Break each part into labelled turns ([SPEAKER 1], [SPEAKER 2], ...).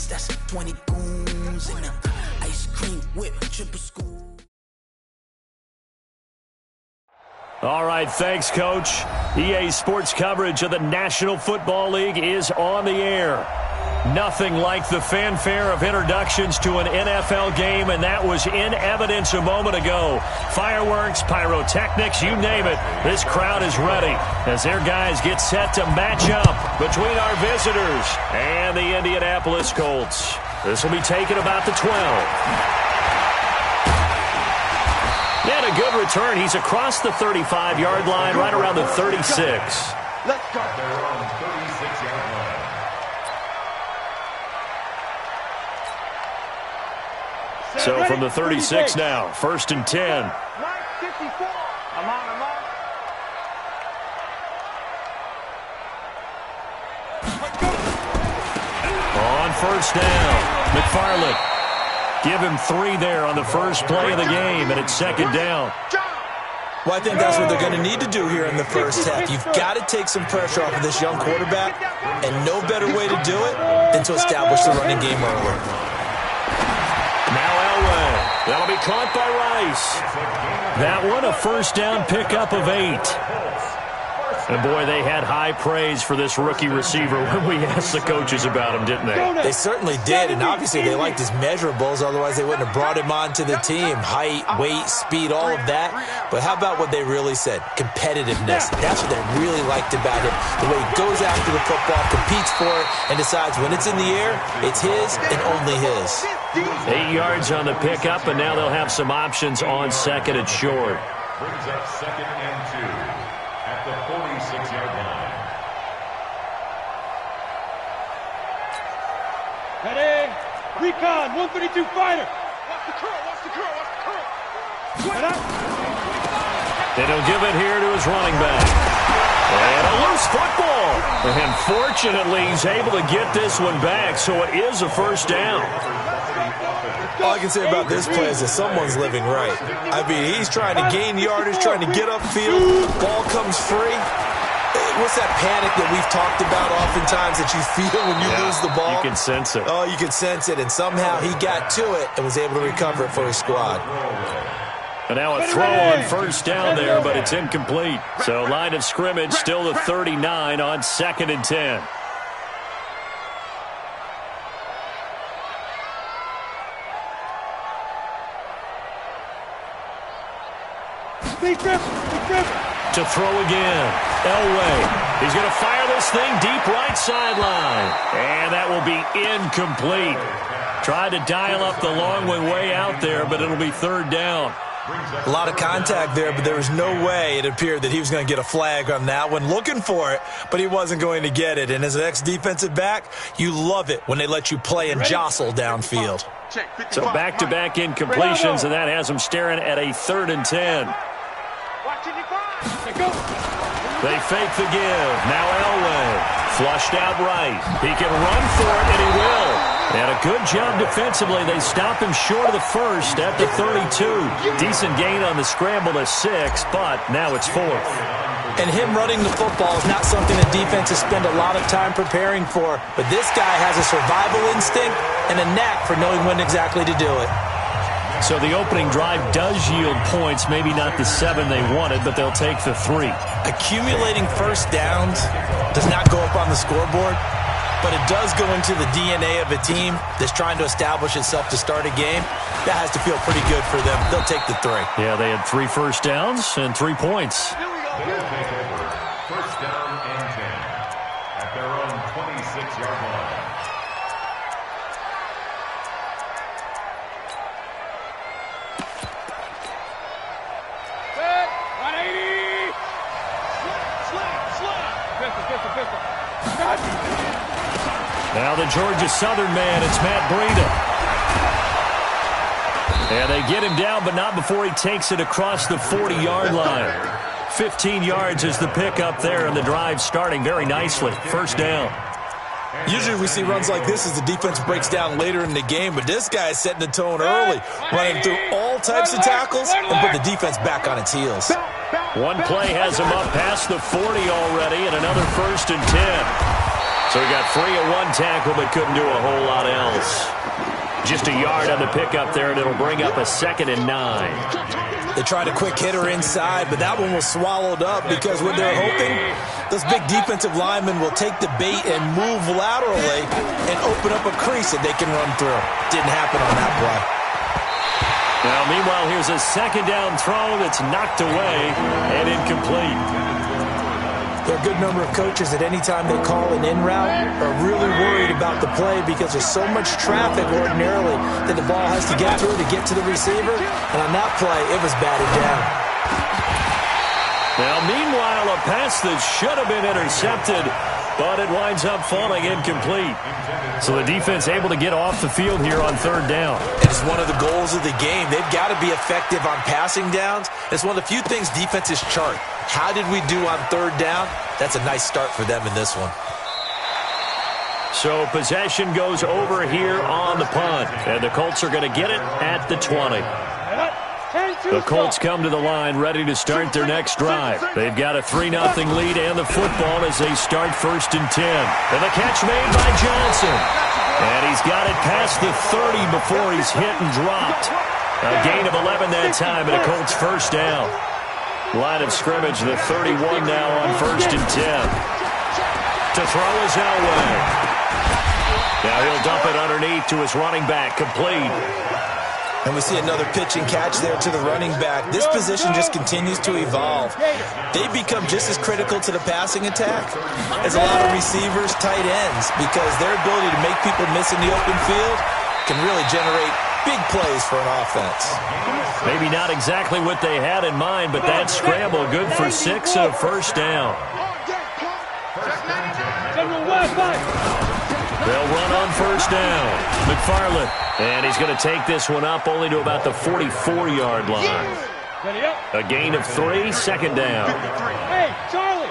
[SPEAKER 1] goons, that's 20 goons in the ice cream whip, triple school.
[SPEAKER 2] All right, thanks, Coach. EA Sports coverage of the National Football League is on the air. Nothing like the fanfare of introductions to an NFL game, and that was in evidence a moment ago. Fireworks, pyrotechnics, you name it. This crowd is ready as their guys get set to match up between our visitors and the Indianapolis Colts. This will be taken about the 12. And a good return. He's across the 35-yard line, right around the 36.
[SPEAKER 3] Let's go. They're on 36-yard line.
[SPEAKER 2] So from the 36 now, 1st and 10.
[SPEAKER 3] Right 54. I'm on.
[SPEAKER 2] On 1st down, McFarland. Give him 3 there on the first play of the game, and it's 2nd down.
[SPEAKER 4] Well, I think that's what they're going to need to do here in the first half. You've got to take some pressure off of this young quarterback, and no better way to do it than to establish the running game early.
[SPEAKER 2] Now Elway. That'll be caught by Rice. That one a first down pickup of 8. And, boy, they had high praise for this rookie receiver when we asked the coaches about him, didn't they?
[SPEAKER 4] They certainly did, and obviously they liked his measurables. Otherwise, they wouldn't have brought him onto the team. Height, weight, speed, all of that. But how about what they really said? Competitiveness. That's what they really liked about him. The way he goes after the football, competes for it, and decides when it's in the air, it's his and only his.
[SPEAKER 2] 8 yards on the pickup, and now they'll have some options on 2nd and short.
[SPEAKER 3] Brings up 2nd and 2. At the 46-yard line.
[SPEAKER 5] Ready? Recon, 132 fighter. Watch the curl.
[SPEAKER 2] And he'll give it here to his running back. And a loose football. And fortunately, he's able to get this one back, so it is a first down.
[SPEAKER 4] All I can say about this play is that someone's living right. I mean, he's trying to gain yardage, trying to get upfield. Ball comes free. What's that panic that we've talked about oftentimes that you feel when you lose the ball?
[SPEAKER 2] You can sense it.
[SPEAKER 4] Oh, you can sense it. And somehow he got to it and was able to recover it for his squad.
[SPEAKER 2] And now a throw on first down there, but it's incomplete. So line of scrimmage still the 39 on 2nd and 10. To throw again. Elway. He's going to fire this thing deep right sideline. And that will be incomplete. Tried to dial up the long way out there, but it'll be 3rd down.
[SPEAKER 4] A lot of contact there, but there was no way it appeared that he was going to get a flag on that one. Looking for it, but he wasn't going to get it. And as an ex-defensive back, you love it when they let you play and jostle downfield.
[SPEAKER 2] So back-to-back incompletions, and that has him staring at a 3rd and 10. They fake the give. Now Elway. Flushed out right. He can run for it, and he will. And a good job defensively. They stop him short of the first at the 32. Decent gain on the scramble to 6, but now it's 4th.
[SPEAKER 4] And him running the football is not something the defenses spend a lot of time preparing for. But this guy has a survival instinct and a knack for knowing when exactly to do it.
[SPEAKER 2] So the opening drive does yield points, maybe not the 7 they wanted, but they'll take the 3.
[SPEAKER 4] Accumulating first downs does not go up on the scoreboard, but it does go into the DNA of a team that's trying to establish itself to start a game. That has to feel pretty good for them. They'll take the 3.
[SPEAKER 2] Yeah, they had 3 first downs and 3 points.
[SPEAKER 3] They'll take over 1st down and 10 at their own 26-yard line.
[SPEAKER 2] Now the Georgia Southern man, it's Matt Breida. And they get him down, but not before he takes it across the 40-yard line. 15 yards is the pickup there, and the drive starting very nicely. 1st down.
[SPEAKER 4] Usually we see runs like this as the defense breaks down later in the game, but this guy is setting the tone early, running through all types of tackles and put the defense back on its heels.
[SPEAKER 2] One play has him up past the 40 already, and another 1st and 10. So he got free of one tackle but couldn't do a whole lot else. Just a yard on the pickup there, and it'll bring up a 2nd and 9.
[SPEAKER 4] They tried a quick hitter inside, but that one was swallowed up because when they're hoping, those big defensive linemen will take the bait and move laterally and open up a crease that they can run through. Didn't happen on that play.
[SPEAKER 2] Now, meanwhile, here's a 2nd down throw that's knocked away and incomplete.
[SPEAKER 4] There are a good number of coaches that any time they call an in route are really worried about the play because there's so much traffic ordinarily that the ball has to get through to get to the receiver. And on that play, it was batted down.
[SPEAKER 2] Now, meanwhile, a pass that should have been intercepted, but it winds up falling incomplete. So the defense able to get off the field here on 3rd down.
[SPEAKER 4] It's one of the goals of the game. They've got to be effective on passing downs. It's one of the few things defenses chart. How did we do on 3rd down? That's a nice start for them in this one.
[SPEAKER 2] So possession goes over here on the punt, and the Colts are going to get it at the 20. The Colts come to the line ready to start their next drive. They've got a 3-0 lead and the football as they start 1st and 10. And the catch made by Johnson. And he's got it past the 30 before he's hit and dropped. A gain of 11 that time, and a Colts 1st down. Line of scrimmage, the 31 now on 1st and 10. To throw is Elway. Now he'll dump it underneath to his running back, complete.
[SPEAKER 4] And we see another pitch and catch there to the running back. This position just continues to evolve. They become just as critical to the passing attack as a lot of receivers, tight ends, because their ability to make people miss in the open field can really generate big plays for an offense.
[SPEAKER 2] Maybe not exactly what they had in mind, but that scramble good for 6 and a 1st down. They'll run on 1st down. McFarland. And he's going to take this one up only to about the 44-yard line. A gain of 3, 2nd down.
[SPEAKER 5] Hey, Charlie!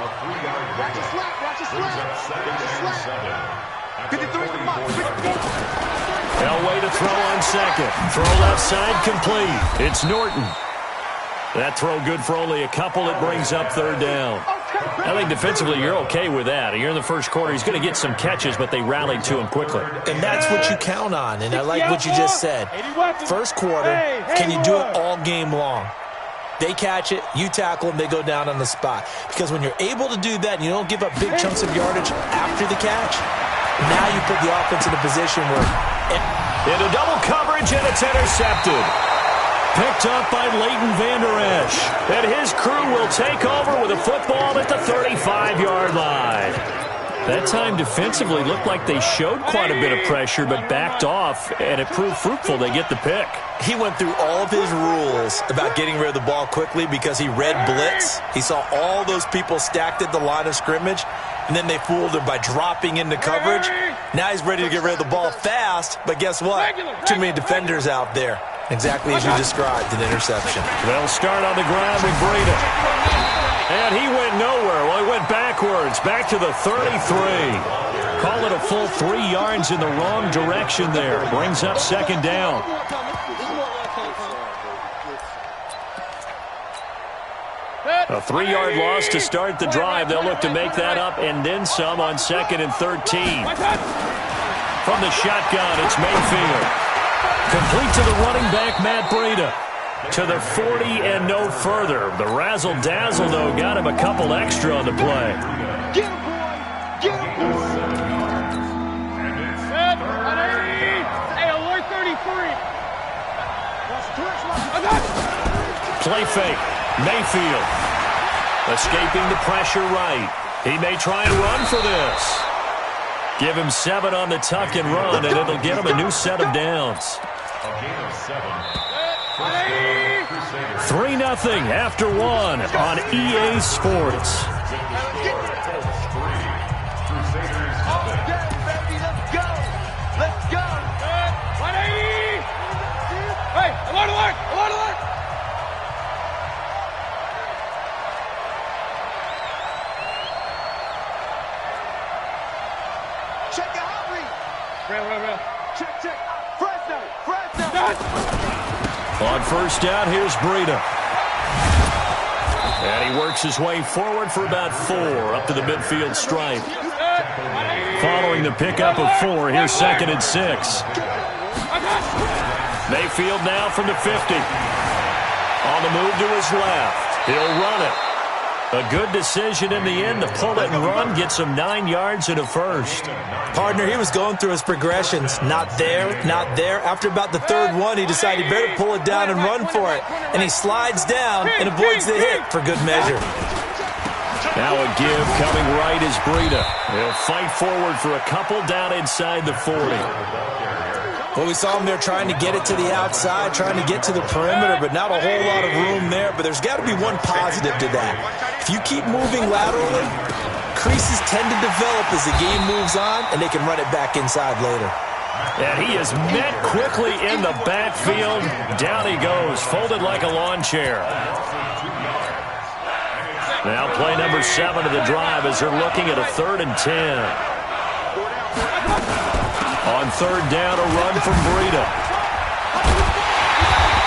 [SPEAKER 2] Elway to throw on 2nd. Throw left side, complete. It's Norton. That throw good for only a couple. It brings up 3rd down. I think defensively you're okay with that. You're in the 1st quarter. He's going to get some catches, but they rallied to him quickly.
[SPEAKER 4] And that's what you count on, and I like what you just said. 1st quarter, can you do it all game long? They catch it, you tackle them, they go down on the spot. Because when you're able to do that and you don't give up big chunks of yardage after the catch, now you put the offense in a position where...
[SPEAKER 2] Into double coverage, and it's intercepted. Picked up by Leighton Vander Esch. And his crew will take over with a football at the 35-yard line. That time defensively looked like they showed quite a bit of pressure but backed off, and it proved fruitful. They get the pick.
[SPEAKER 4] He went through all of his rules about getting rid of the ball quickly because he read blitz. He saw all those people stacked at the line of scrimmage, and then they fooled him by dropping into coverage. Now he's ready to get rid of the ball fast, but guess what? Too many defenders out there. Exactly as you described, an interception.
[SPEAKER 2] They'll start on the ground with Breida. And he went nowhere. Well, he went backwards, back to the 33. Call it a full 3 yards in the wrong direction there. Brings up 2nd down. A 3-yard loss to start the drive. They'll look to make that up and then some on 2nd and 13. From the shotgun, it's Mayfield. Complete to the running back, Matt Breida. To the 40 and no further. The razzle-dazzle, though, got him a couple extra on the play.
[SPEAKER 5] Get him, boy! Get him, boy! Hey, alert 33!
[SPEAKER 2] Play fake. Mayfield. Escaping the pressure right. He may try and run for this. Give him 7 on the tuck and run, and it'll get him a new set of downs. 3-0 after 1 on EA Sports.
[SPEAKER 5] Let's go! Hey, alert, alert, alert, alert! Check the hot read. Real. Check. Fresno.
[SPEAKER 2] On 1st down, here's Breida. And he works his way forward for about 4 up to the midfield stripe. Following the pickup of 4, here's 2nd and 6. Mayfield now from the 50. On the move to his left. He'll run it. A good decision in the end to pull it and run, gets him 9 yards and a first.
[SPEAKER 4] Partner, he was going through his progressions. Not there, not there. After about the 3rd one, he decided he better pull it down and run for it. And he slides down and avoids the hit for good measure.
[SPEAKER 2] Now a give coming right is Breida. He'll fight forward for a couple down inside the 40.
[SPEAKER 4] Well, we saw him there trying to get it to the outside, trying to get to the perimeter, but not a whole lot of room there. But there's got to be one positive to that. If you keep moving laterally, creases tend to develop as the game moves on, and they can run it back inside later.
[SPEAKER 2] And he is met quickly in the backfield. Down he goes, folded like a lawn chair. Now play number 7 of the drive as they're looking at a 3rd and 10. On 3rd down, a run from Breida.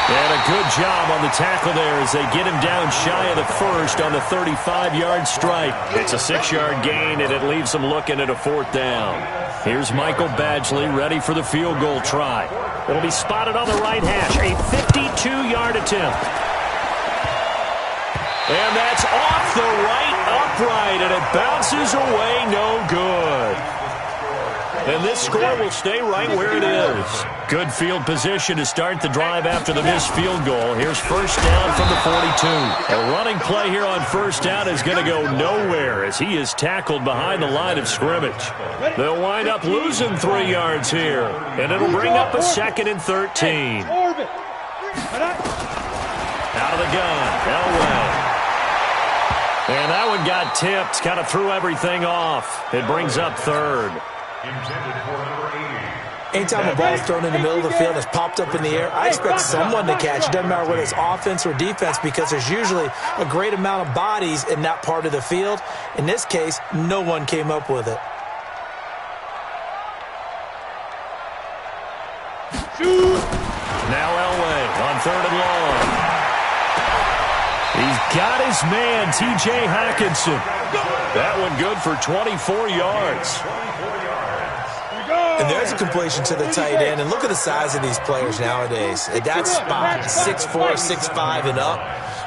[SPEAKER 2] And a good job on the tackle there as they get him down shy of the first on the 35-yard strike. It's a 6-yard gain, and it leaves them looking at a 4th down. Here's Michael Badgley ready for the field goal try. It'll be spotted on the right hash. A 52-yard attempt. And that's off the right upright, and it bounces away no good. And this score will stay right where it is. Good field position to start the drive after the missed field goal. Here's 1st down from the 42. A running play here on 1st down is going to go nowhere as he is tackled behind the line of scrimmage. They'll wind up losing 3 yards here, and it'll bring up a 2nd and 13. Out of the gun, Elway. And that one got tipped, kind of threw everything off. It brings up 3rd.
[SPEAKER 4] Anytime a ball's thrown in the middle of the field, it's popped up in the air, I expect someone to catch it. It doesn't matter whether it's offense or defense because there's usually a great amount of bodies in that part of the field. In this case, no one came up with it.
[SPEAKER 2] Now Elway on 3rd and long. He's got his man, T.J. Hockenson. That one good for 24 yards.
[SPEAKER 4] And there's a completion to the tight end. And look at the size of these players nowadays. At that spot, 6'4", 6'5", and up.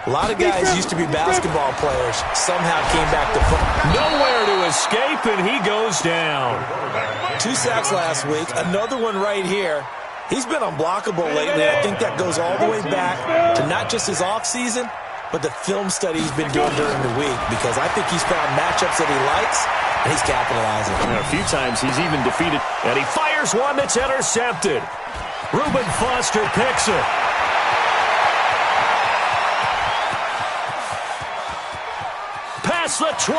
[SPEAKER 4] A lot of guys used to be basketball players. Somehow came back to football.
[SPEAKER 2] Nowhere to escape, and he goes down.
[SPEAKER 4] 2 sacks last week. Another one right here. He's been unblockable lately. I think that goes all the way back to not just his offseason, but the film study he's been doing during the week, because I think he's found matchups that he likes, and he's capitalizing.
[SPEAKER 2] A few times he's even defeated, and he fires one that's intercepted. Reuben Foster picks it. Past the 20.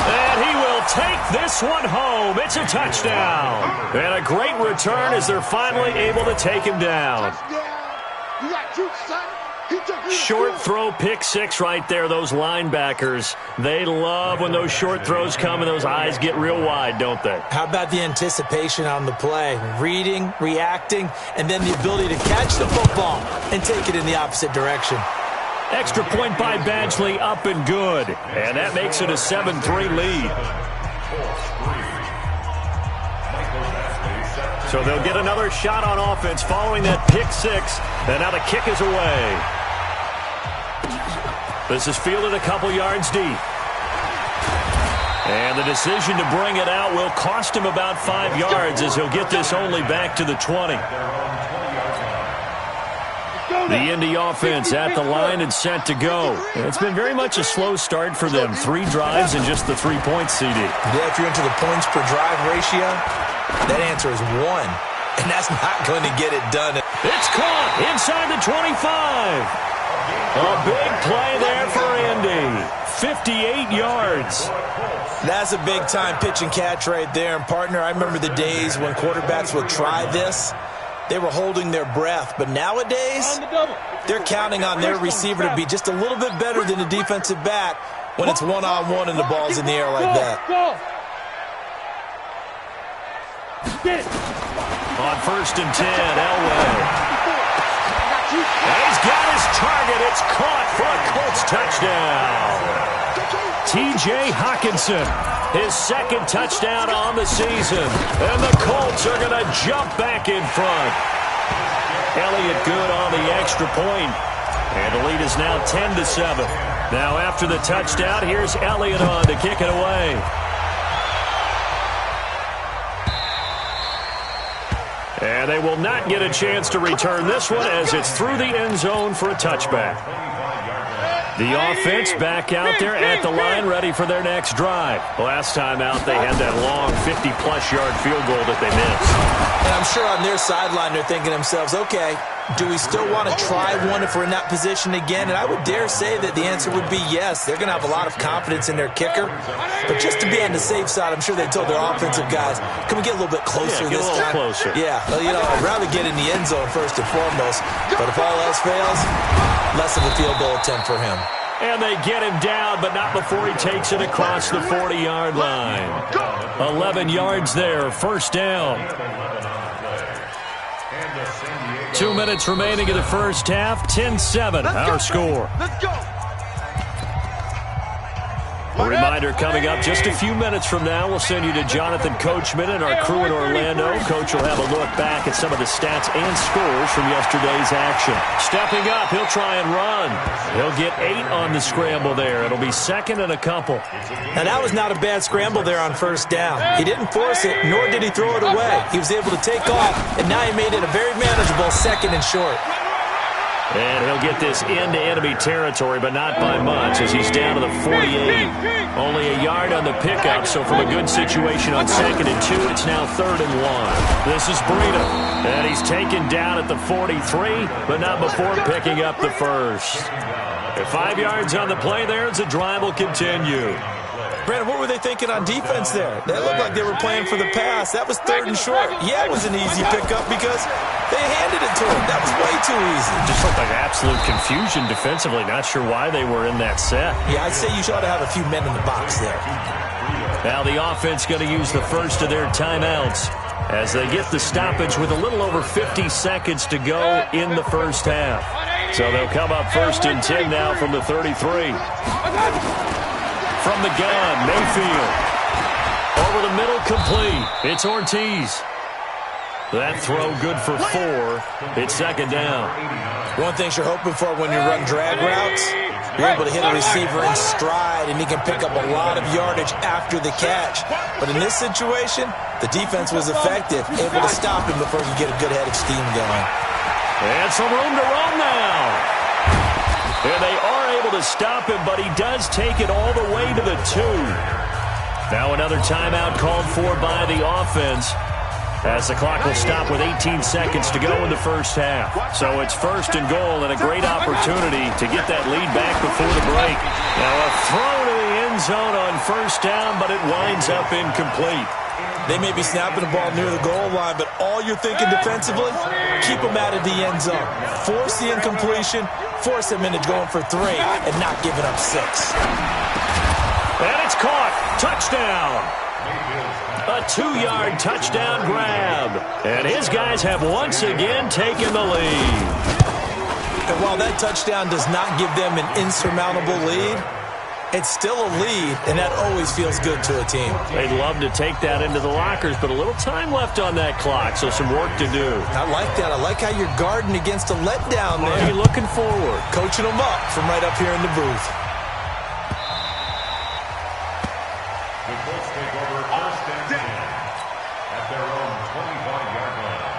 [SPEAKER 2] And he will take this one home. It's a touchdown. And a great return as they're finally able to take him down. Short throw, pick 6 right there. Those linebackers, they love when those short throws come and those eyes get real wide, don't they?
[SPEAKER 4] How about the anticipation on the play? Reading, reacting, and then the ability to catch the football and take it in the opposite direction.
[SPEAKER 2] Extra point by Badgley, up and good. And that makes it a 7-3 lead. So they'll get another shot on offense following that pick 6. And now the kick is away. This is fielded a couple yards deep. And the decision to bring it out will cost him about 5 yards as he'll get this only back to the 20. The Indy offense at the line and set to go. It's been very much a slow start for them. 3 drives and just the 3 points, CD.
[SPEAKER 4] Yeah, if you're into the points per drive ratio, that answer is 1. And that's not going to get it done.
[SPEAKER 2] It's caught inside the 25. A big play there for Indy. 58 yards.
[SPEAKER 4] That's a big-time pitch and catch right there. And, partner, I remember the days when quarterbacks would try this. They were holding their breath. But nowadays, they're counting on their receiver to be just a little bit better than the defensive back when it's one-on-one and the ball's in the air like that.
[SPEAKER 2] On 1st and 10, Elway. And he's got his target. It's caught for a Colts touchdown. T.J. Hockenson. His second touchdown on the season. And the Colts are going to jump back in front. Elliott good on the extra point. And the lead is now 10-7. Now after the touchdown, here's Elliott on to kick it away. And they will not get a chance to return this one as it's through the end zone for a touchback. The offense back out there at the line, ready for their next drive. Last time out, they had that long 50-plus yard field goal that they missed.
[SPEAKER 4] And I'm sure on their sideline, they're thinking to themselves, okay, do we still want to try one if we're in that position again? And I would dare say that the answer would be yes. They're going to have a lot of confidence in their kicker. But just to be on the safe side, I'm sure they told their offensive guys, can we get a little bit closer this time?
[SPEAKER 2] Get a little closer.
[SPEAKER 4] Yeah, well, you know, I'd rather get in the end zone first and foremost. But if all else fails, less of a field goal attempt for him.
[SPEAKER 2] And they get him down, but not before he takes it across the 40-yard line. 11 yards there, first down. 2 minutes remaining in the first half, 10-7, our score.
[SPEAKER 5] Let's go.
[SPEAKER 2] A reminder coming up just a few minutes from now. We'll send you to Jonathan Coachman and our crew in Orlando. Coach will have a look back at some of the stats and scores from yesterday's action. Stepping up, he'll try and run. He'll get 8 on the scramble there. It'll be second and a couple.
[SPEAKER 4] Now, that was not a bad scramble there on first down. He didn't force it, nor did he throw it away. He was able to take off, and now he made it a very manageable second and short.
[SPEAKER 2] And he'll get this into enemy territory, but not by much, as he's down to the 48. Only a yard on the pickup, so from a good situation on 2nd and 2, it's now 3rd and 1. This is Breida, and he's taken down at the 43, but not before picking up the first. 5 yards on the play there as the drive will continue.
[SPEAKER 4] Brandon, what were they thinking on defense there? They looked like they were playing for the pass. That was 3rd and short. Yeah, it was an easy pickup because they handed it to him. That was way too easy.
[SPEAKER 2] Just looked like absolute confusion defensively. Not sure why they were in that set.
[SPEAKER 4] Yeah, I'd say you ought to have a few men in the box there.
[SPEAKER 2] Now the offense going to use the first of their timeouts as they get the stoppage with a little over 50 seconds to go in the first half. So they'll come up 1st and 10 now from the 33. From the gun, Mayfield. Over the middle, complete. It's Ortiz. That throw good for 4. It's 2nd down.
[SPEAKER 4] One thing you're hoping for when you run drag routes, you're able to hit a receiver in stride, and he can pick up a lot of yardage after the catch. But in this situation, the defense was effective, able to stop him before he could get a good head of steam going.
[SPEAKER 2] And some room to run now. And they are able to stop him, but he does take it all the way to the 2. Now another timeout called for by the offense, as the clock will stop with 18 seconds to go in the first half. So it's 1st and goal and a great opportunity to get that lead back before the break. Now a throw to the end zone on 1st down, but it winds up incomplete.
[SPEAKER 4] They may be snapping the ball near the goal line, but all you're thinking defensively, keep them out of the end zone. Force the incompletion, force them into going for 3, and not giving up 6.
[SPEAKER 2] And it's caught. Touchdown. A 2-yard touchdown grab. And his guys have once again taken the lead.
[SPEAKER 4] And while that touchdown does not give them an insurmountable lead, it's still a lead, and that always feels good to a team.
[SPEAKER 2] They'd love to take that into the lockers, but a little time left on that clock, so some work to do.
[SPEAKER 4] I like that. I like how you're guarding against a letdown there.
[SPEAKER 2] Are you looking forward?
[SPEAKER 4] Coaching them up from right up here in the booth.
[SPEAKER 3] The Colts take over 1st and 10 at their own 25-yard line.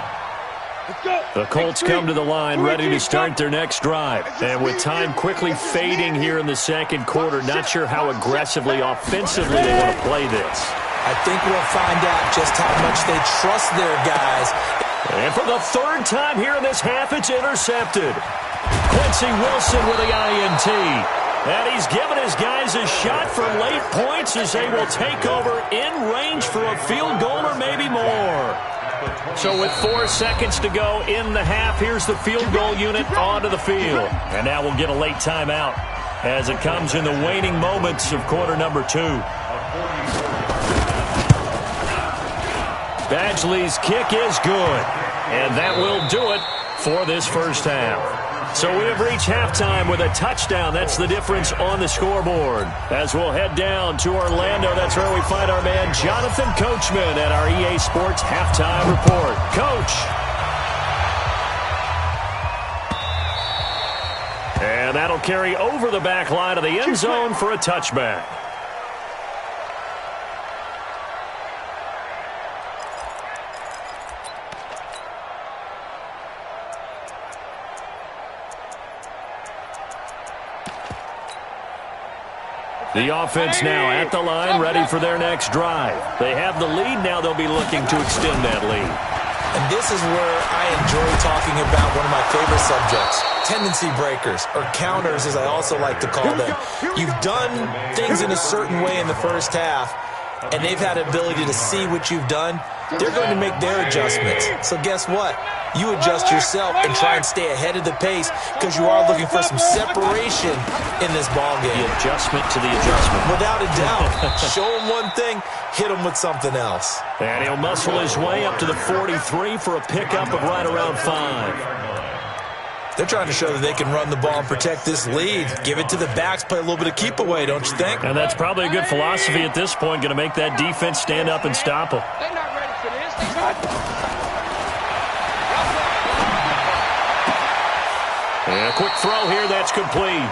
[SPEAKER 2] The Colts come to the line ready to start their next drive. And with time quickly fading here in the 2nd quarter, not sure how aggressively, offensively they want to play this.
[SPEAKER 4] I think we'll find out just how much they trust their guys.
[SPEAKER 2] And for the 3rd time here in this half, it's intercepted. Quincy Wilson with the INT. And he's given his guys a shot for late points as they will take over in range for a field goal or maybe more. So with 4 seconds to go in the half, here's the field goal unit onto the field. And now we'll get a late timeout as it comes in the waning moments of quarter number 2. Badgley's kick is good. And that will do it for this first half. So we have reached halftime with a touchdown. That's the difference on the scoreboard. As we'll head down to Orlando, that's where we find our man Jonathan Coachman at our EA Sports Halftime Report. Coach. And that'll carry over the back line of the end zone for a touchback. The offense now at the line, ready for their next drive. They have the lead. Now they'll be looking to extend that lead.
[SPEAKER 4] And this is where I enjoy talking about one of my favorite subjects, tendency breakers, or counters as I also like to call them. You've done things in a certain way in the first half, and they've had the ability to see what you've done. They're going to make their adjustments. So guess what? You adjust yourself and try and stay ahead of the pace because you are looking for some separation in this ballgame.
[SPEAKER 2] The adjustment to the adjustment.
[SPEAKER 4] Without a doubt. Show him one thing, hit him with something else.
[SPEAKER 2] And he'll muscle his way up to the 43 for a pickup of right around 5.
[SPEAKER 4] They're trying to show that they can run the ball and protect this lead. Give it to the backs, play a little bit of keep away, don't you think?
[SPEAKER 2] And that's probably a good philosophy at this point, going to make that defense stand up and stop them.
[SPEAKER 5] They're not ready for this.
[SPEAKER 2] And a quick throw here, that's complete.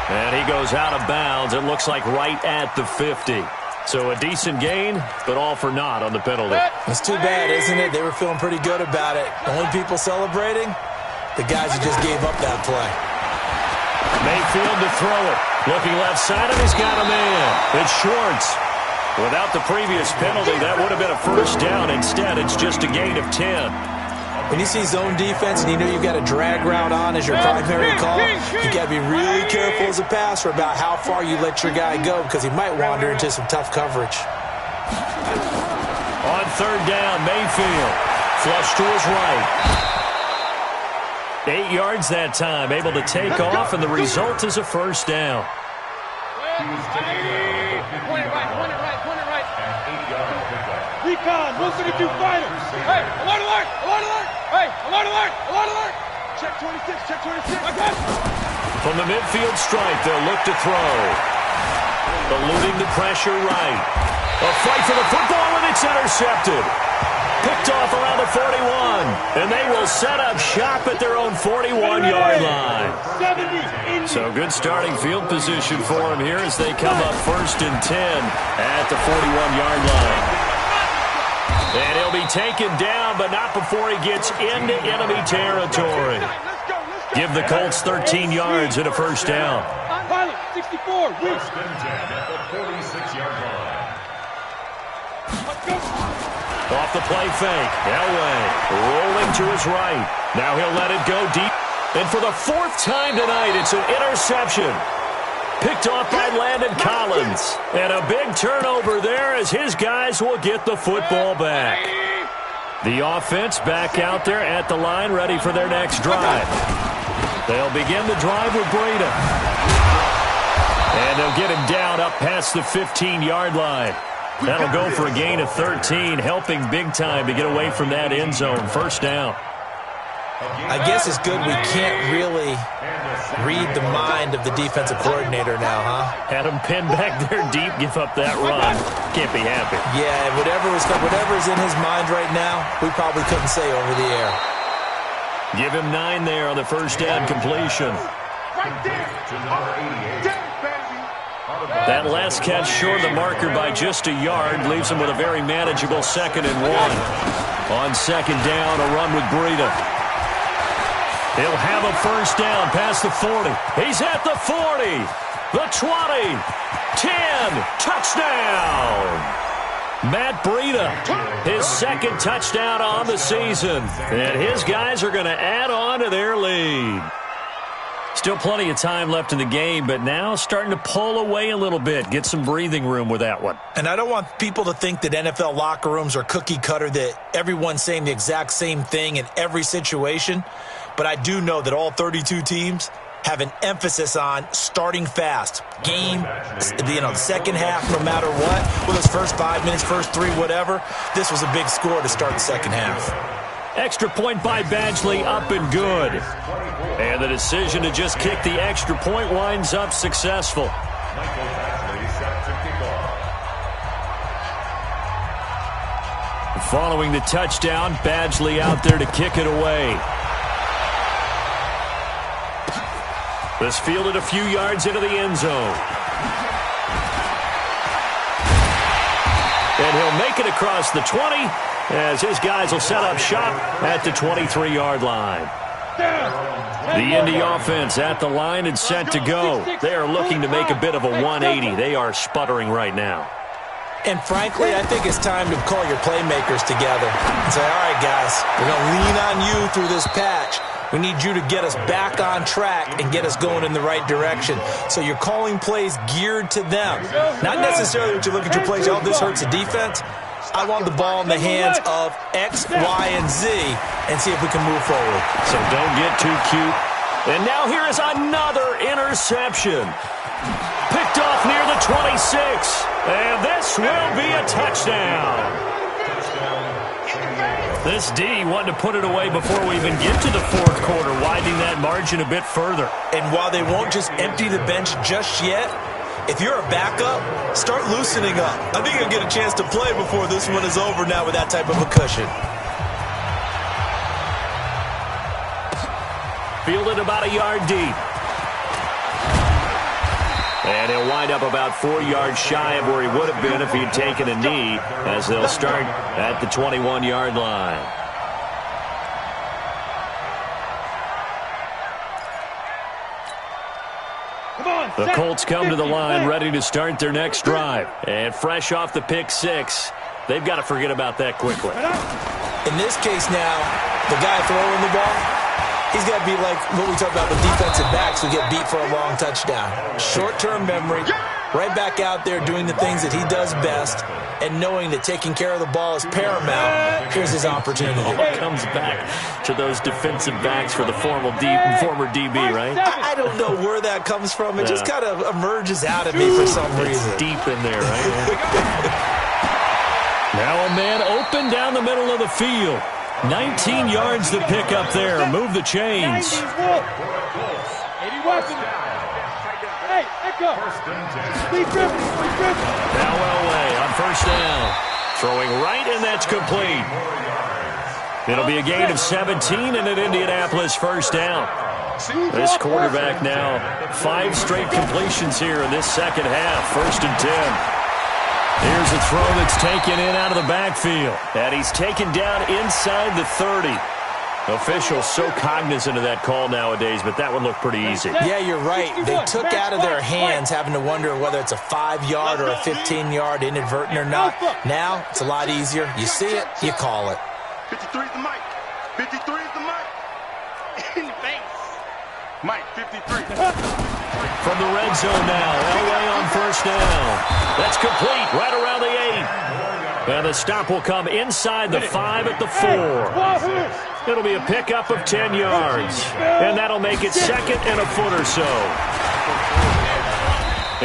[SPEAKER 2] And he goes out of bounds, it looks like right at the 50. So a decent gain, but all for naught on the penalty.
[SPEAKER 4] It's too bad, isn't it? They were feeling pretty good about it. The only people celebrating? The guys who just gave up that play.
[SPEAKER 2] Mayfield to throw it. Looking left side, and he's got a man. It's Schwartz. Without the previous penalty, that would have been a first down. Instead, it's just a gain of 10.
[SPEAKER 4] When you see zone defense and you know you've got a drag route on as your primary call, you got to be really careful as a passer about how far you let your guy go because he might wander into some tough coverage.
[SPEAKER 2] On third down, Mayfield. Flush to his right. 8 yards that time, able to take off, and the result is a first down.
[SPEAKER 5] Point it right. Recon, 132 fighter. Hey, alert. Hey, alert. Check 26.
[SPEAKER 2] From the midfield stripe, they'll look to throw. Eluding the pressure right. A fight for the football, and it's intercepted. Picked off around the 41, and they will set up shop at their own 41-yard line. So good starting field position for them here as they come up 1st and 10 at the 41-yard line. And he'll be taken down, but not before he gets into enemy territory. Give the Colts 13 yards and a first down.
[SPEAKER 5] Pilot, 64,
[SPEAKER 3] First and 10 at the 46-yard line.
[SPEAKER 2] Off the play fake. Elway rolling to his right. Now he'll let it go deep. And for the 4th time tonight, it's an interception. Picked off by Landon Collins. And a big turnover there as his guys will get the football back. The offense back out there at the line, ready for their next drive. They'll begin the drive with Breida. And they'll get him down up past the 15-yard line. That'll go for a gain of 13, helping big time to get away from that end zone. First down.
[SPEAKER 4] I guess it's good we can't really read the mind of the defensive coordinator now, huh?
[SPEAKER 2] Had him pinned back there deep, give up that run. Can't be happy.
[SPEAKER 4] Yeah, whatever's in his mind right now, we probably couldn't say over the air.
[SPEAKER 2] Give him 9 there on the first down completion.
[SPEAKER 5] Right there.
[SPEAKER 2] That last catch short of the marker by just a yard leaves him with a very manageable 2nd and 1. On 2nd down, a run with Breida. He'll have a first down past the 40. He's at the 40, the 20, 10, touchdown. Matt Breida, his 2nd touchdown on the season. And his guys are going to add on to their lead. Still plenty of time left in the game, but now starting to pull away a little bit. Get some breathing room with that one.
[SPEAKER 4] And I don't want people to think that NFL locker rooms are cookie cutter, that everyone's saying the exact same thing in every situation. But I do know that all 32 teams have an emphasis on starting fast. Game, the second half, no matter what. Well, those first 5 minutes, first 3, whatever. This was a big score to start the second half.
[SPEAKER 2] Extra point by Badgley, up and good. And the decision to just kick the extra point winds up successful.
[SPEAKER 3] Michael Badgley set to kick off.
[SPEAKER 2] Following the touchdown, Badgley out there to kick it away. This fielded a few yards into the end zone. And he'll make it across the 20 as his guys will set up shop at the 23-yard line. The Indy offense at the line and set to go. They are looking to make a bit of a 180. They are sputtering right now.
[SPEAKER 4] And frankly, I think it's time to call your playmakers together and say, all right, guys, we're going to lean on you through this patch. We need you to get us back on track and get us going in the right direction. So you're calling plays geared to them. Not necessarily that you look at your plays, oh, this hurts the defense. I want the ball in the hands of X, Y, and Z and see if we can move forward.
[SPEAKER 2] So don't get too cute. And now here is another interception. Picked off near the 26. And this will be a touchdown. This D wanted to put it away before we even get to the fourth quarter, widening that margin a bit further.
[SPEAKER 4] And while they won't just empty the bench just yet, if you're a backup, start loosening up. I think you'll get a chance to play before this one is over now with that type of a cushion.
[SPEAKER 2] Fielded about a yard deep. And he'll wind up about 4 yards shy of where he would have been if he'd taken a knee, as they'll start at the 21-yard line. The Colts come to the line ready to start their next drive. And fresh off the pick six, they've got to forget about that quickly.
[SPEAKER 4] In this case now, the guy throwing the ball, he's got to be like what we talk about with defensive backs who get beat for a long touchdown. Short-term memory, right back out there doing the things that he does best, and knowing that taking care of the ball is paramount. Here's his opportunity.
[SPEAKER 2] It comes back to those defensive backs for the former DB, right?
[SPEAKER 4] I don't know where that comes from. It just kind of emerges out of me for some reason.
[SPEAKER 2] It's deep in there, right? Now a man open down the middle of the field. 19 yards to pick up there. Move the chains. Now Elway on first down. Throwing right, and that's complete. It'll be a gain of 17 and an Indianapolis first down. This quarterback now 5 straight completions here in this second half. 1st and 10. Here's a throw that's taken in out of the backfield. And he's taken down inside the 30. Officials so cognizant of that call nowadays, but that one looked pretty easy.
[SPEAKER 4] Yeah, you're right. They took out of their hands having to wonder whether it's a 5-yard or a 15-yard inadvertent or not. Now, it's a lot easier. You see it, you call it.
[SPEAKER 5] 53 is the mic. 53 is the mic. In the face. Mike, 53.
[SPEAKER 2] From the red zone now, Elway on first down. That's complete, right around the 8. And the stop will come inside the 5 at the 4. It'll be a pickup of 10 yards. And that'll make it 2nd and a foot or so.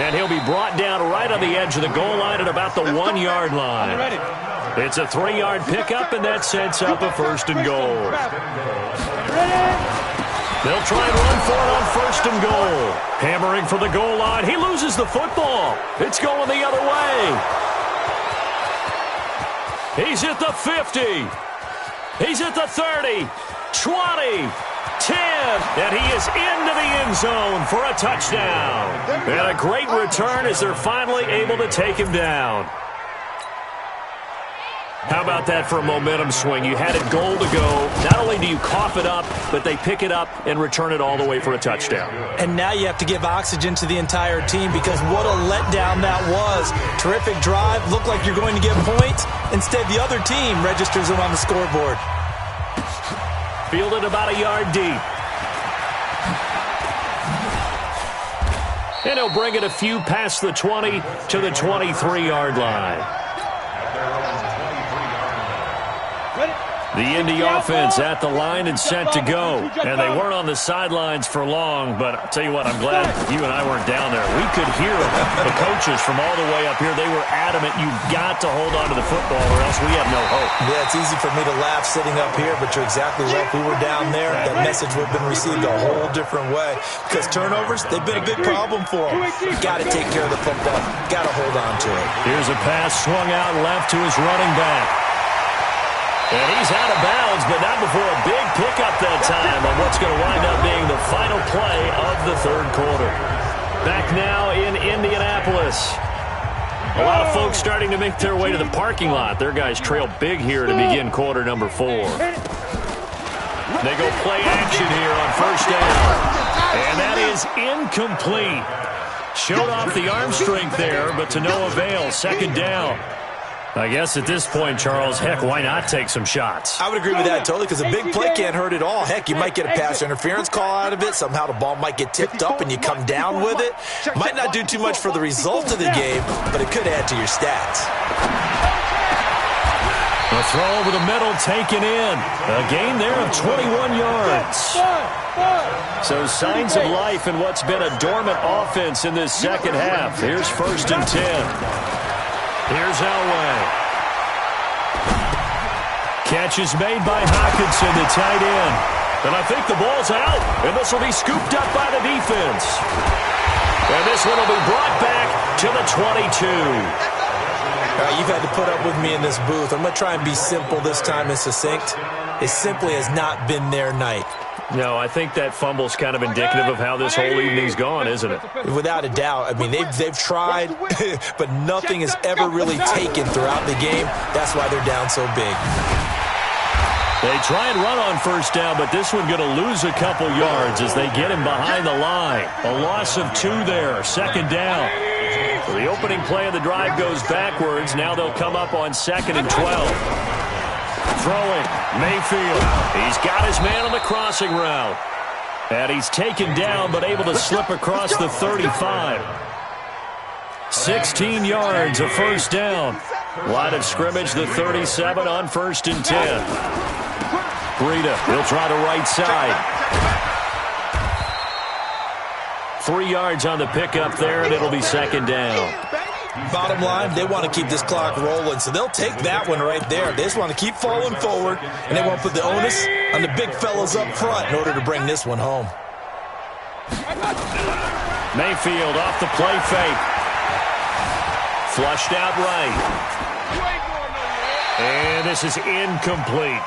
[SPEAKER 2] And he'll be brought down right on the edge of the goal line at about the 1-yard line. It's a 3-yard pickup, and that sets up a 1st and goal. They'll try and run for it on 1st and goal. Hammering for the goal line. He loses the football. It's going the other way. He's at the 50. He's at the 30, 20, 10, and he is into the end zone for a touchdown. And a great return as they're finally able to take him down. How about that for a momentum swing? You had it goal to go. Not only do you cough it up, but they pick it up and return it all the way for a touchdown.
[SPEAKER 4] And now you have to give oxygen to the entire team because what a letdown that was. Terrific drive. Looked like you're going to get points. Instead, the other team registers them on the scoreboard.
[SPEAKER 2] Fielded about a yard deep. And he'll bring it a few past the 20 to the 23-yard line. The The Indy offense at the line and set to go. And they weren't on the sidelines for long, but I'll tell you what, I'm glad you and I weren't down there. We could hear them. The coaches from all the way up here, they were adamant, you've got to hold on to the football or else we have no hope.
[SPEAKER 4] Yeah, it's easy for me to laugh sitting up here, but you're exactly right. If we were down there, that message would have been received a whole different way. Because turnovers, they've been a big problem for them. You've got to take care of the football. Got to hold on to it.
[SPEAKER 2] Here's a pass swung out left to his running back. And he's out of bounds, but not before a big pickup that time on what's going to wind up being the final play of the third quarter. Back now in Indianapolis. A lot of folks starting to make their way to the parking lot. Their guys trail big here to begin quarter number 4. They go play action here on first down. And that is incomplete. Showed off the arm strength there, but to no avail. Second down. I guess at this point, Charles, heck, why not take some shots?
[SPEAKER 4] I would agree with that totally because a big play can't hurt at all. Heck, you might get a pass interference call out of it. Somehow the ball might get tipped up and you come down with it. Might not do too much for the result of the game, but it could add to your stats.
[SPEAKER 2] A throw over the middle taken in. A gain there of 21 yards. So signs of life in what's been a dormant offense in this second half. Here's first and 10. Here's Elway. Catch is made by Hawkinson, the tight end. And I think the ball's out. And this will be scooped up by the defense. And this one will be brought back to the 22.
[SPEAKER 4] All right, you've had to put up with me in this booth. I'm going to try and be simple this time and succinct. It simply has not been their night.
[SPEAKER 2] No, I think that fumble's kind of indicative of how this whole evening's gone, isn't it?
[SPEAKER 4] Without a doubt. I mean, they've tried, but nothing has ever really taken throughout the game. That's why they're down so big.
[SPEAKER 2] They try and run on first down, but this one going to lose a couple yards as they get him behind the line. A loss of 2 there, second down. So the opening play of the drive goes backwards. Now they'll come up on 2nd and 12. Throwing, Mayfield. He's got his man on the crossing route. And he's taken down, but able to slip across the 35. 16 yards, a first down. Line of scrimmage, the 37 on first and 10. Breida, he'll try the right side. 3 yards on the pickup there, and it'll be second down.
[SPEAKER 4] Bottom line, they want to keep this clock rolling, so they'll take that one right there. They just want to keep falling forward, and they want to put the onus on the big fellas up front in order to bring this one home.
[SPEAKER 2] Mayfield off the play fake. Flushed out right. And this is incomplete.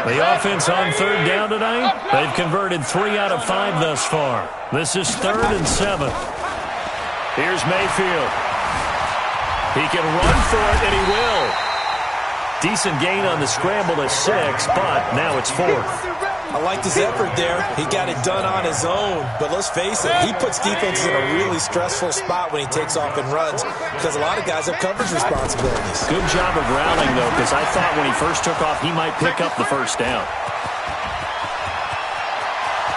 [SPEAKER 2] The offense on third down tonight, they've converted 3 out of 5 thus far. This is 3rd and 7. Here's Mayfield. He can run for it, and he will. Decent gain on the scramble to 6, but now it's 4th.
[SPEAKER 4] I liked his effort there. He got it done on his own. But let's face it, he puts defenses in a really stressful spot when he takes off and runs because a lot of guys have coverage responsibilities.
[SPEAKER 2] Good job of rallying, though, because I thought when he first took off, he might pick up the first down.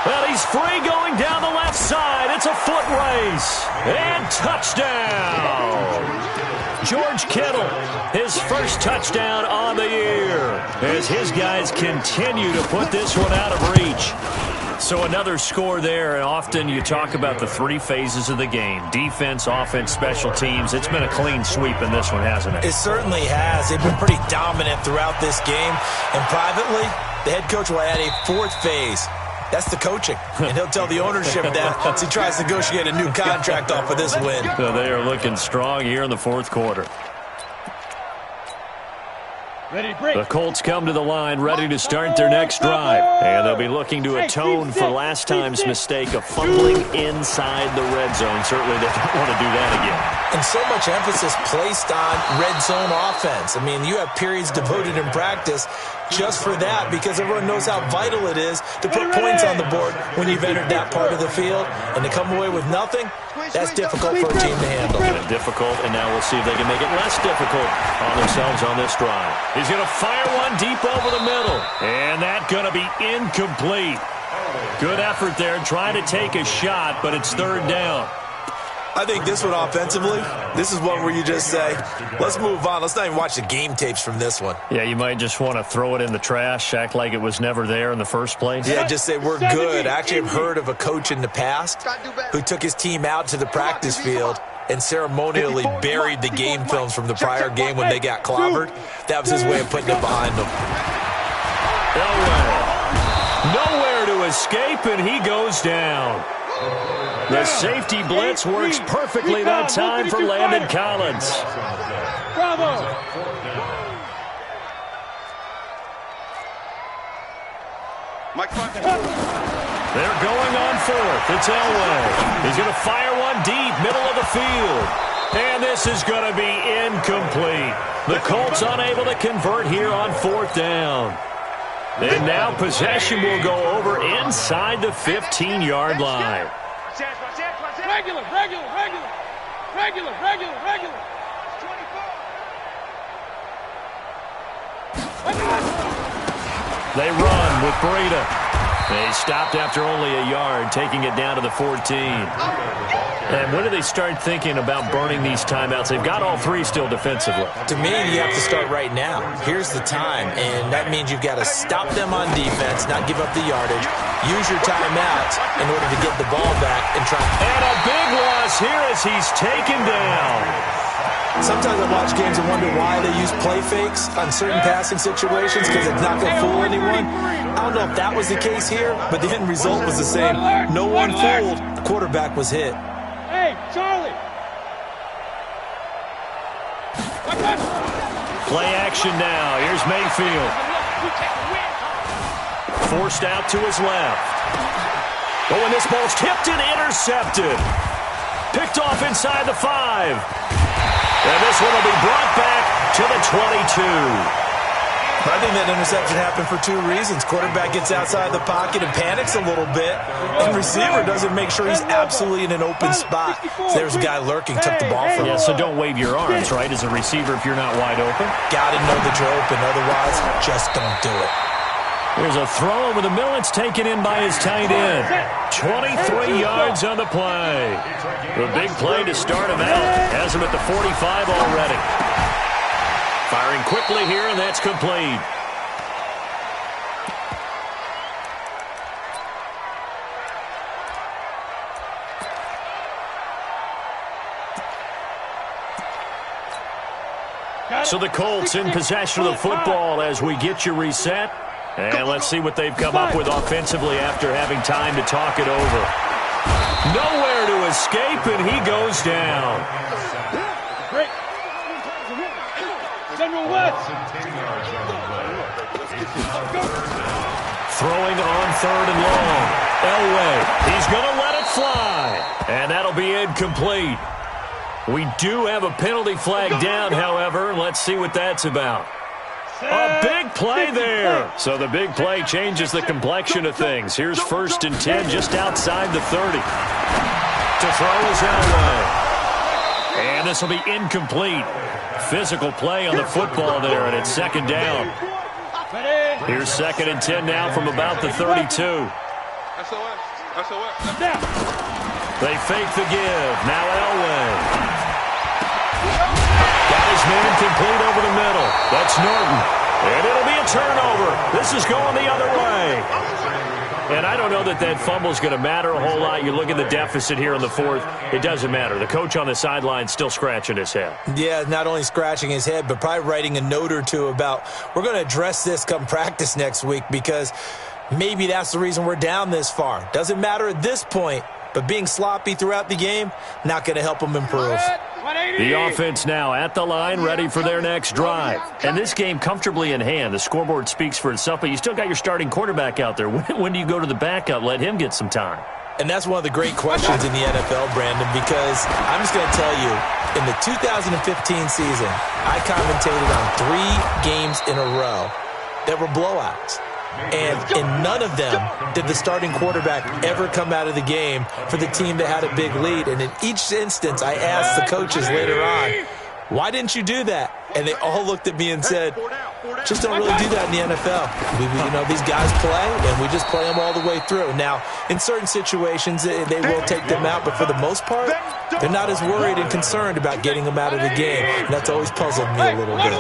[SPEAKER 2] Well, he's free going down the left side. It's a foot race. And touchdown. George Kittle, his first touchdown on the year, as his guys continue to put this one out of reach. So another score there, and often you talk about the 3 phases of the game: defense, offense, special teams. It's been a clean sweep in this one, hasn't it?
[SPEAKER 4] It certainly has. They've been pretty dominant throughout this game. And privately, the head coach will add a 4th phase. That's the coaching. And he'll tell the ownership that as he tries to negotiate a new contract off of this win.
[SPEAKER 2] So they are looking strong here in the 4th quarter. The Colts come to the line ready to start their next drive. And they'll be looking to atone for last time's mistake of fumbling inside the red zone. Certainly they don't want to do that again.
[SPEAKER 4] And so much emphasis placed on red zone offense. I mean, you have periods devoted in practice just for that because everyone knows how vital it is to put points on the board when you've entered that part of the field. And to come away with nothing, that's difficult for a team to handle.
[SPEAKER 2] Difficult, and now we'll see if they can make it less difficult on themselves on this drive. He's going to fire one deep over the middle, and that's going to be incomplete. Good effort there, trying to take a shot, but it's third down.
[SPEAKER 4] I think this one offensively, this is one where you just say, let's move on. Let's not even watch the game tapes from this one.
[SPEAKER 2] Yeah, you might just want to throw it in the trash, act like it was never there in the first place.
[SPEAKER 4] Yeah, just say we're good. I actually have heard of a coach in the past who took his team out to the practice field and ceremonially buried the game films from the prior game when they got clobbered. That was his way of putting it behind them.
[SPEAKER 2] Nowhere to escape, and he goes down. The safety blitz works perfectly that time for Landon Collins.
[SPEAKER 6] Bravo!
[SPEAKER 2] They're going on fourth. It's Elway. He's going to fire one deep, middle of the field. And this is going to be incomplete. The Colts unable to convert here on fourth down. And now possession will go over inside the 15-yard line.
[SPEAKER 6] Regular.
[SPEAKER 2] They run with Breida. They stopped after only a yard, taking it down to the 14. And when do they start thinking about burning these timeouts? They've got all three still defensively.
[SPEAKER 4] To me, you have to start right now. Here's the time, and that means you've got to stop them on defense, not give up the yardage, use your timeouts in order to get the ball back and try.
[SPEAKER 2] And a big loss here as he's taken down.
[SPEAKER 4] Sometimes I watch games and wonder why they use play fakes on certain passing situations because it's not going to fool anyone. I don't know if that was the case here, but the end result was the same. No one fooled. The quarterback was hit.
[SPEAKER 6] Hey, Charlie!
[SPEAKER 2] Play action now. Here's Mayfield. Forced out to his left. Oh, and this ball's tipped and intercepted. Picked off inside the 5. And this one will be brought back to the 22.
[SPEAKER 4] I think that interception happened for two reasons. Quarterback gets outside the pocket and panics a little bit, and receiver doesn't make sure he's absolutely in an open spot. So there's a guy lurking, took the ball from him.
[SPEAKER 2] Yeah, so don't wave your arms, right, as a receiver if you're not wide open.
[SPEAKER 4] Got to know that you're open, otherwise just don't do it.
[SPEAKER 2] There's a throw over the middle. It's taken in by his tight end. 23 yards on the play. The big play to start him out. Has him at the 45 already. Firing quickly here, and that's complete. So the Colts in possession of the football as we get you reset. And let's see what they've come up with offensively after having time to talk it over. Nowhere to escape, and he goes down.
[SPEAKER 6] Great. General West.
[SPEAKER 2] Throwing on third and long. Elway, he's going to let it fly. And that'll be incomplete. We do have a penalty flag down, however. Let's see what that's about. A big play there. So the big play changes the complexion of things. Here's 1st and 10 just outside the 30. To throw is Elway. And this will be incomplete. Physical play on the football there, and it's 2nd down. Here's 2nd and 10 now from about the 32. They fake the give. Now Elway. Got his man complete over the middle. That's Norton. And it'll be a turnover. This is going the other way. And I don't know that that fumble is going to matter a whole lot. You look at the deficit here in the 4th. It doesn't matter. The coach on the sideline still scratching his head. Yeah, not only scratching his head, but probably writing a note or two about we're going to address this come practice next week because maybe that's the reason we're down this far. Doesn't matter at this point, but being sloppy throughout the game, not going to help them improve. The offense now at the line, ready for their next drive. And this game comfortably in hand. The scoreboard speaks for itself, but you still got your starting quarterback out there. When do you go to the backup? Let him get some time. And that's one of the great questions in the NFL, Brandon, because I'm just going to tell you, in the 2015 season, I commentated on 3 games in a row that were blowouts. And in none of them did the starting quarterback ever come out of the game for the team that had a big lead. And in each instance, I asked the coaches later on, why didn't you do that? And they all looked at me and said,
[SPEAKER 4] Just don't really do that in the NFL. These guys play, and we just play them all the way through. Now, in certain situations, they will take them out, but for the most part, they're not as worried and concerned about getting them out of the game. And that's always puzzled me a little bit.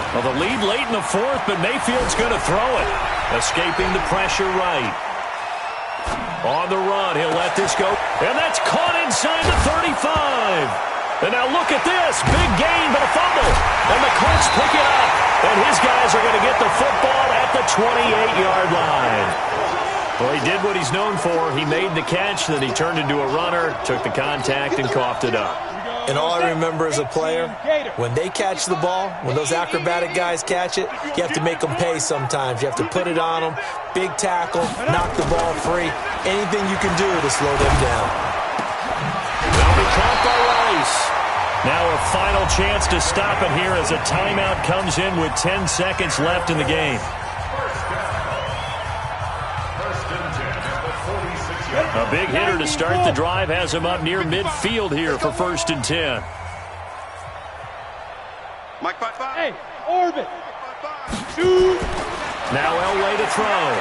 [SPEAKER 2] Well, the lead late in the fourth, but Mayfield's going to throw it. Escaping the pressure right. On the run, he'll let this go. And that's caught inside the 35. And now look at this. Big gain, but a fumble. And the Colts pick it up. And his guys are going to get the football at the 28-yard line. Well, he did what he's known for. He made the catch, then he turned into a runner, took the contact, and coughed it up.
[SPEAKER 4] And all I remember as a player, when they catch the ball, when those acrobatic guys catch it, you have to make them pay sometimes. You have to put it on them, big tackle, knock the ball free, anything you can do to slow them down.
[SPEAKER 2] They'll be caught by Rice. Now a final chance to stop it here as a timeout comes in with 10 seconds left in the game. A big hitter to start the drive has him up near midfield here for 1st and 10.
[SPEAKER 6] Hey, orbit. Shoot.
[SPEAKER 2] Now Elway to throw.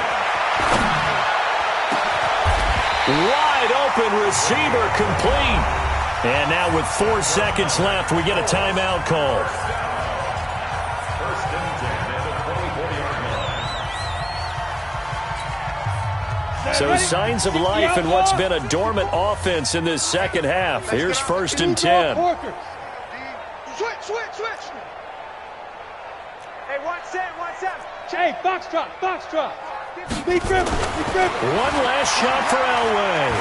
[SPEAKER 2] Wide open receiver complete. And now with 4 seconds left, we get a timeout call. So signs of life in what's been a dormant offense in this second half. Here's 1st and 10.
[SPEAKER 6] Switch. Hey, 1 set. Hey, foxtrot. Be driven.
[SPEAKER 2] One last shot for Elway.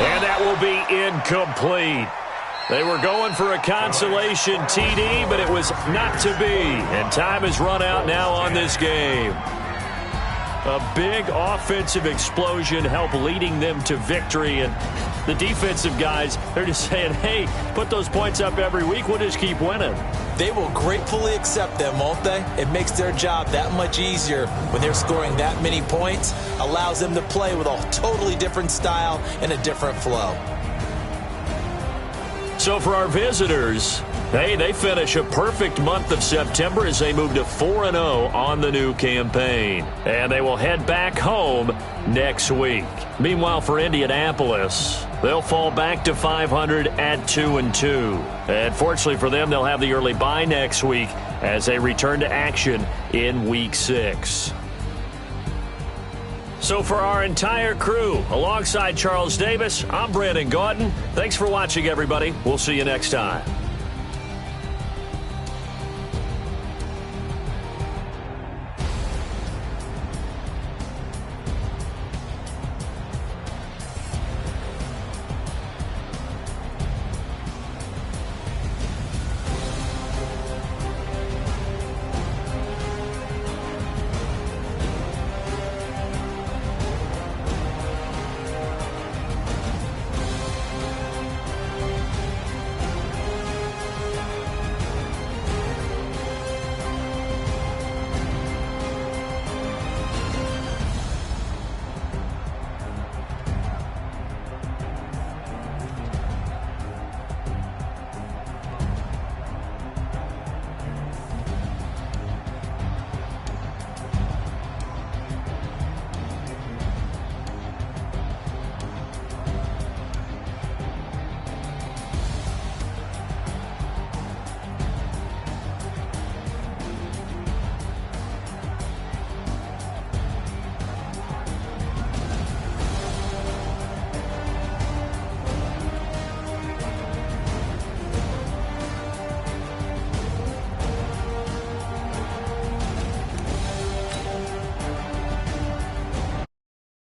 [SPEAKER 2] And that will be incomplete. They were going for a consolation TD, but it was not to be. And time has run out now on this game. A big offensive explosion helped leading them to victory. And the defensive guys, they're just saying, hey, put those points up every week. We'll just keep winning.
[SPEAKER 4] They will gratefully accept them, won't they? It makes their job that much easier when they're scoring that many points. Allows them to play with a totally different style and a different flow.
[SPEAKER 2] So for our visitors, hey, they finish a perfect month of September as they move to 4-0 on the new campaign. And they will head back home next week. Meanwhile, for Indianapolis, they'll fall back to 500 at 2-2. And fortunately for them, they'll have the early bye next week as they return to action in Week 6. So for our entire crew, alongside Charles Davis, I'm Brandon Gaudin. Thanks for watching, everybody. We'll see you next time.